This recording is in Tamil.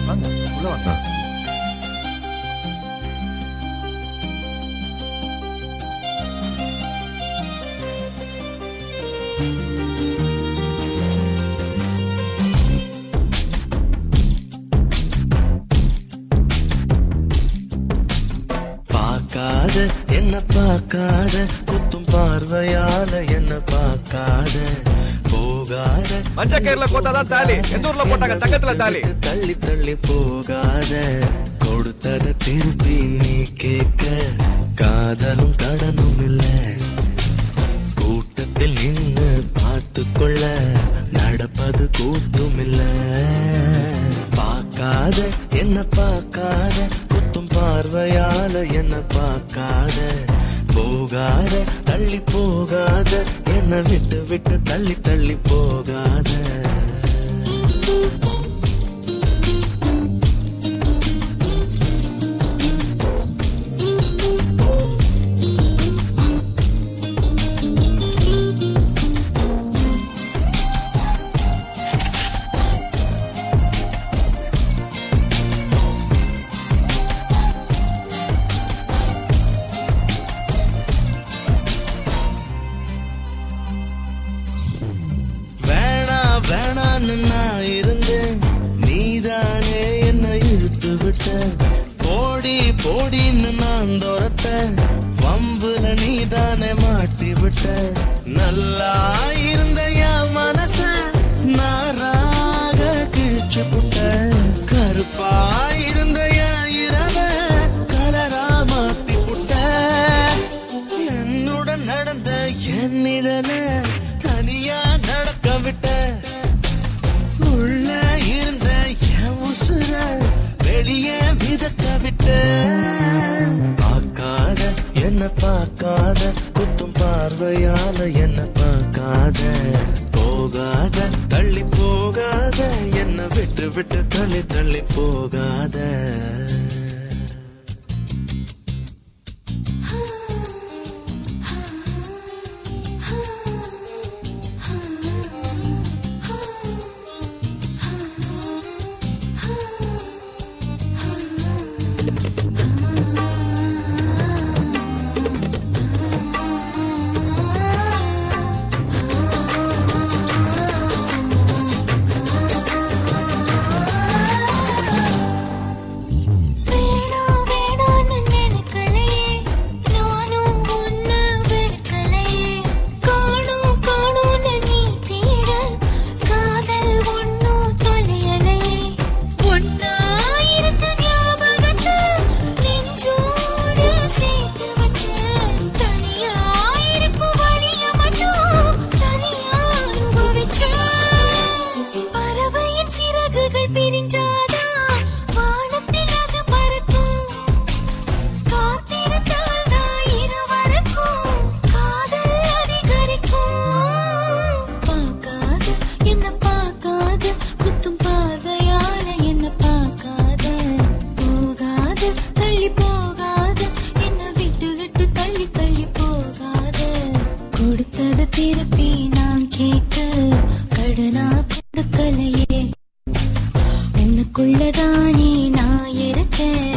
வாங்க உள்ள வாங்க. பார்க்காத என்ன பார்க்காத குத்தும் பார்வையால என்ன பார்க்காத போகாத மஞ்ச கயிறுல போட்டாதான் தாலி, எந்த ஊர்ல போட்டாங்க தங்கத்துல தாலி. தள்ளி தள்ளி போகாத கொடுத்தத திருப்பி நீ கேட்க காதலும் கடனும் இல்ல கூட்டத்தில் நின்று பார்த்து கொள்ள நடப்பது கூத்தும் இல்ல பார்க்காத என்ன பார்க்காத குத்தும் பார்வையால என்ன பார்க்காத போகாத தள்ளி போகாத என்ன விட்டு விட்டு தள்ளி தள்ளி போகாத நான் இருந்தேன் நீதானே என்ன இழுத்து விட்ட போடி போடின்னு நான் துரத்த வம்புல நீதானே மாட்டி விட்ட நல்லா இருந்த என் மனச நாராக கிழிச்சு புட்ட கருப்பா இருந்த என் இரவ கலரா மாத்தி புட்ட என்னுடன் நடந்த என் நிழல தனியா நடக்க விட்ட உள்ள இருந்த என் உசுர வெளியே மிதக்க விட்ட பார்க்காத என்ன பார்க்காத குத்தும் பார்வையால என்ன பார்க்காத போகாத தள்ளி போகாத என்ன விட்டு விட்டு தள்ளி தள்ளி போகாத திருப்பி நான் கேட்க கடனா கொடுக்கலையே உனக்குள்ளதானே நான் இருக்கேன்